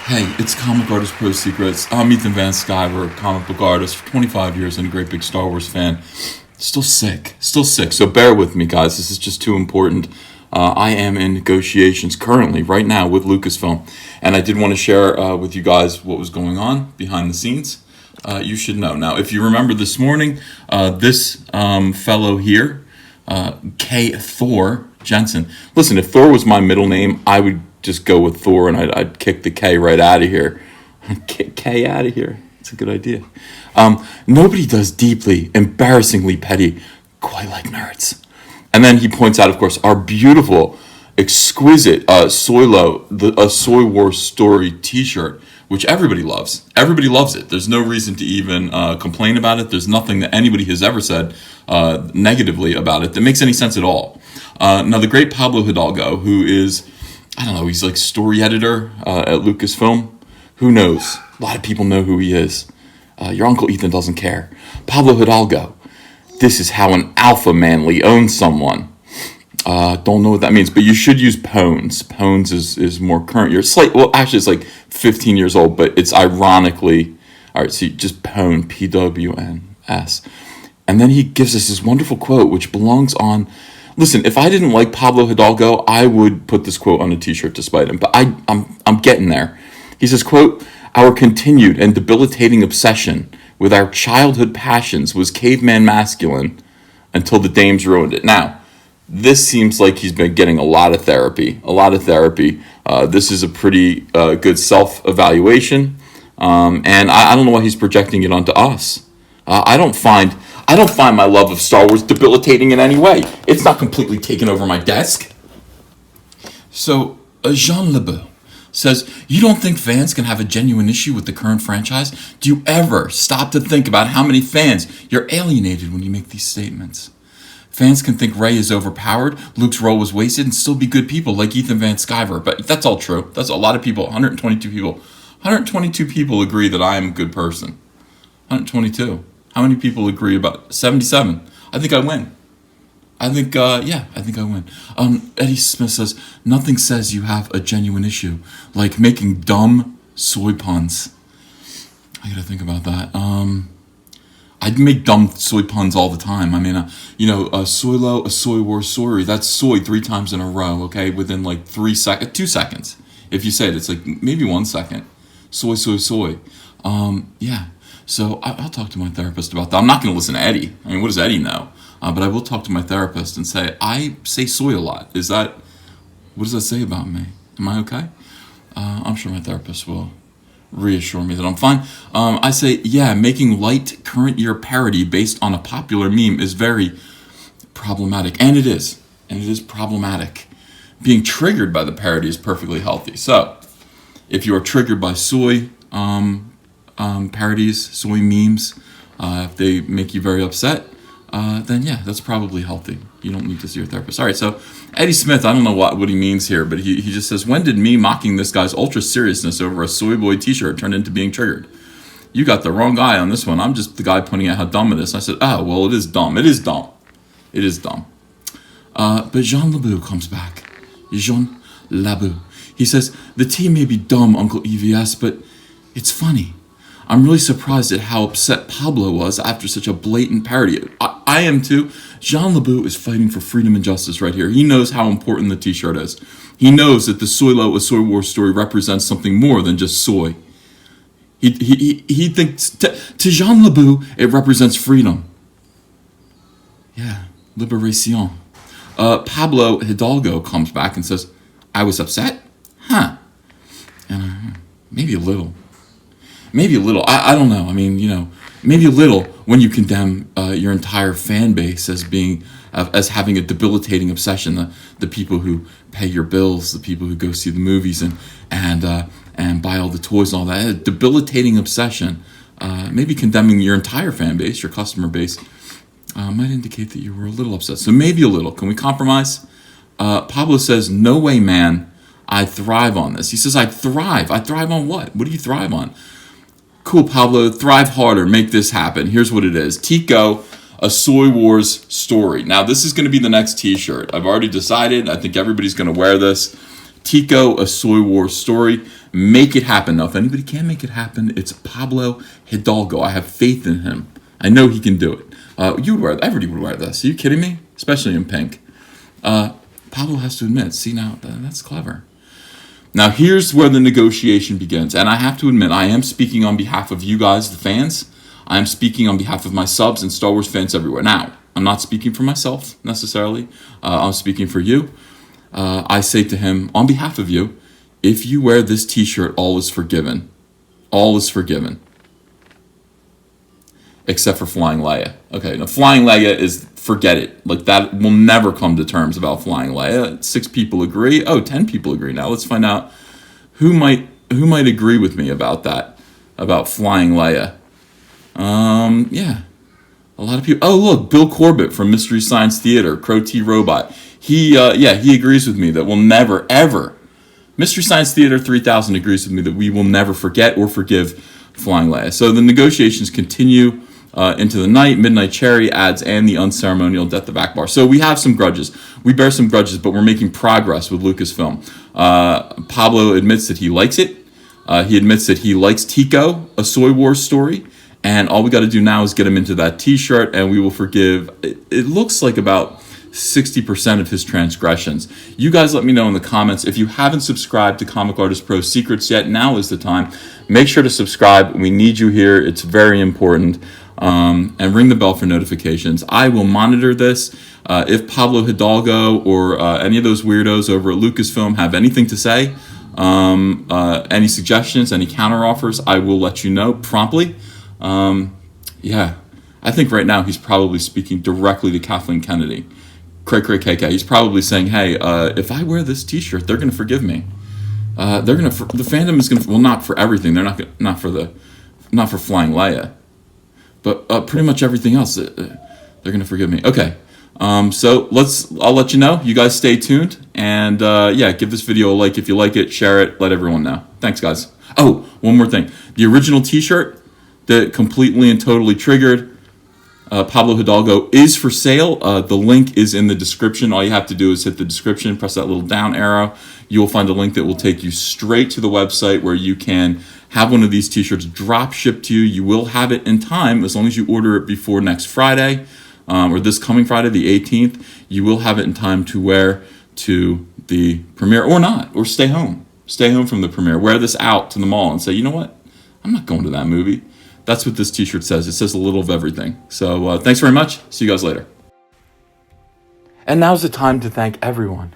Hey, it's Comic Artist Pro Secrets. I'm Ethan Van Sciver, comic book artist for 25 years and a great big Star Wars fan. Still sick. So bear with me, guys. This is just too important. I am in negotiations currently, right now, with Lucasfilm. And I did want to share with you guys what was going on behind the scenes. You should know. Now, if you remember this morning, this fellow here, K. Thor Jensen. Listen, if Thor was my middle name, I would just go with Thor and I'd kick the K right out of here. Kick K out of here. It's a good idea. Nobody does deeply, embarrassingly petty quite like nerds. And then he points out, of course, our beautiful, exquisite Soylo, a Soy War Story t-shirt, which everybody loves. Everybody loves it. There's no reason to even complain about it. There's nothing that anybody has ever said negatively about it that makes any sense at all. Now, the great Pablo Hidalgo, who is, I don't know, he's like story editor at Lucasfilm. Who knows? A lot of people know who he is. Your Uncle Ethan doesn't care. Pablo Hidalgo. This is how an alpha manly owns someone. Don't know what that means, but you should use Pones. Pones is more current. Actually, it's like 15 years old, but it's ironically, all right, so just Pwn, P-W-N-S. And then he gives us this wonderful quote, which belongs on, listen, if I didn't like Pablo Hidalgo, I would put this quote on a t-shirt despite him, but I'm getting there. He says, quote, "Our continued and debilitating obsession with our childhood passions was caveman masculine until the dames ruined it." Now, this seems like he's been getting a lot of therapy. This is a pretty good self-evaluation, and I don't know why he's projecting it onto us. I don't find my love of Star Wars debilitating in any way. It's not completely taken over my desk. So, Jean Lebeau says, "You don't think fans can have a genuine issue with the current franchise? Do you ever stop to think about how many fans you're alienated when you make these statements? Fans can think Rey is overpowered, Luke's role was wasted, and still be good people like Ethan Van Sciver." But that's all true. That's a lot of people, 122 people. 122 people agree that I am a good person. 122. How many people agree about 77? I think I win. I think I win. Eddie Smith says, "Nothing says you have a genuine issue like making dumb soy puns." I gotta think about that. I'd make dumb soy puns all the time. I mean, Soylo, a Soy War Story. That's soy 3 times in a row, okay? Within like 2 seconds. If you say it, it's like maybe 1 second. Soy. Yeah. So I'll talk to my therapist about that. I'm not going to listen to Eddie. I mean, what does Eddie know? But I will talk to my therapist and say, I say soy a lot. What does that say about me? Am I okay? I'm sure my therapist will reassure me that I'm fine. I say, yeah, making light current year parody based on a popular meme is very problematic. And it is. And it is problematic. Being triggered by the parody is perfectly healthy. So, if you are triggered by soy parodies, soy memes, if they make you very upset, then yeah, that's probably healthy. You don't need to see your therapist. All right, so Eddie Smith, I don't know what he means here, but he just says, "When did me mocking this guy's ultra seriousness over a Soy Boy t-shirt turn into being triggered? You got the wrong guy on this one. I'm just the guy pointing out how dumb it is." I said, "Oh, well, it is dumb. It is dumb." But Jean Lebeau comes back. Jean Lebeau. He says, "The tea may be dumb, Uncle EVS, but it's funny. I'm really surprised at how upset Pablo was after such a blatant parody." I am too. Jean Lebeau is fighting for freedom and justice right here. He knows how important the t-shirt is. He knows that the Soylo, a Soy War Story represents something more than just soy. He thinks, to Jean Lebeau, it represents freedom. Yeah, liberation. Pablo Hidalgo comes back and says, "I was upset? Huh. And maybe a little. I don't know. I mean, maybe a little when you condemn your entire fan base as having a debilitating obsession. The people who pay your bills, the people who go see the movies and buy all the toys and all that. A debilitating obsession. Maybe condemning your entire fan base, your customer base, might indicate that you were a little upset. So maybe a little. Can we compromise?" Pablo says, "No way, man. I thrive on this." He says, "I thrive. I thrive on what? What do you thrive on?" Cool, Pablo, thrive harder, make this happen. Here's what it is. Tico, a Soy Wars Story. Now, this is going to be the next t-shirt. I've already decided. I think everybody's going to wear this. Tico, a Soy Wars Story. Make it happen. Now, if anybody can make it happen, it's Pablo Hidalgo. I have faith in him. I know he can do it. You would wear, everybody would wear this. Are you kidding me? Especially in pink. Pablo has to admit, see now, that's clever. Now here's where the negotiation begins. And I have to admit, I am speaking on behalf of you guys, the fans. I am speaking on behalf of my subs and Star Wars fans everywhere. Now, I'm not speaking for myself necessarily. I'm speaking for you. I say to him, on behalf of you, if you wear this t-shirt, all is forgiven. All is forgiven. Except for Flying Leia. Okay, now Flying Leia is, forget it. Like, that will never come to terms about Flying Leia. 6 people agree. 10 people agree now. Let's find out who might agree with me about that, about Flying Leia. Yeah, a lot of people. Oh, look, Bill Corbett from Mystery Science Theater, Crow T Robot. He agrees with me that we'll never, ever, Mystery Science Theater 3000 agrees with me that we will never forget or forgive Flying Leia. So the negotiations continue into the night. Midnight Cherry adds, and the unceremonial death of Akbar. So we have some grudges. We bear some grudges, but we're making progress with Lucasfilm. Pablo admits that he likes it. He admits that he likes Tico, a Soy Wars story. And all we got to do now is get him into that t-shirt, and we will forgive, it looks like about 60% of his transgressions. You guys let me know in the comments. If you haven't subscribed to Comic Artist Pro Secrets yet, now is the time. Make sure to subscribe. We need you here. It's very important. And ring the bell for notifications. I will monitor this. If Pablo Hidalgo or any of those weirdos over at Lucasfilm have anything to say, any suggestions, any counteroffers, I will let you know promptly. Yeah, I think right now he's probably speaking directly to Kathleen Kennedy. Cray KK. He's probably saying, hey, if I wear this t-shirt, they're going to forgive me. The fandom is going to, well, not for everything. They're not for Flying Leia, but pretty much everything else. They're going to forgive me. Okay. So I'll let you know. You guys stay tuned, and yeah, give this video a like if you like it, share it, let everyone know. Thanks, guys. Oh, one more thing. The original t-shirt that completely and totally triggered Pablo Hidalgo is for sale. The link is in the description. All you have to do is hit the description, press that little down arrow. You will find a link that will take you straight to the website where you can have one of these t-shirts drop shipped to you. You will have it in time as long as you order it before next Friday, or this coming Friday, the 18th. You will have it in time to wear to the premiere or not, or stay home. Stay home from the premiere. Wear this out to the mall and say, you know what? I'm not going to that movie. That's what this t-shirt says. It says a little of everything. So thanks very much. See you guys later. And now's the time to thank everyone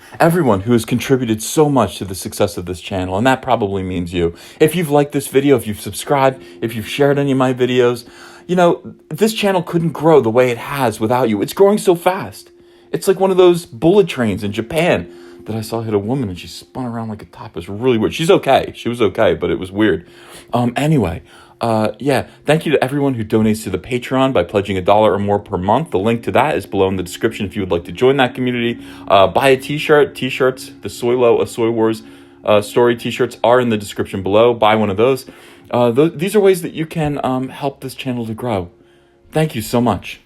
who has contributed so much to the success of this channel, and that probably means you. If you've liked this video, if you've subscribed, if you've shared any of my videos, you know, this channel couldn't grow the way it has without you. It's growing so fast. It's like one of those bullet trains in Japan that I saw hit a woman and she spun around like a top. It was really weird. She's okay. She was okay, but it was weird. Anyway, yeah, thank you to everyone who donates to the Patreon by pledging $1 or more per month. The link to that is below in the description if you would like to join that community. Buy a t-shirt. T-shirts, the Soylo, a Soy Wars story t-shirts are in the description below. Buy one of those. These are ways that you can help this channel to grow. Thank you so much.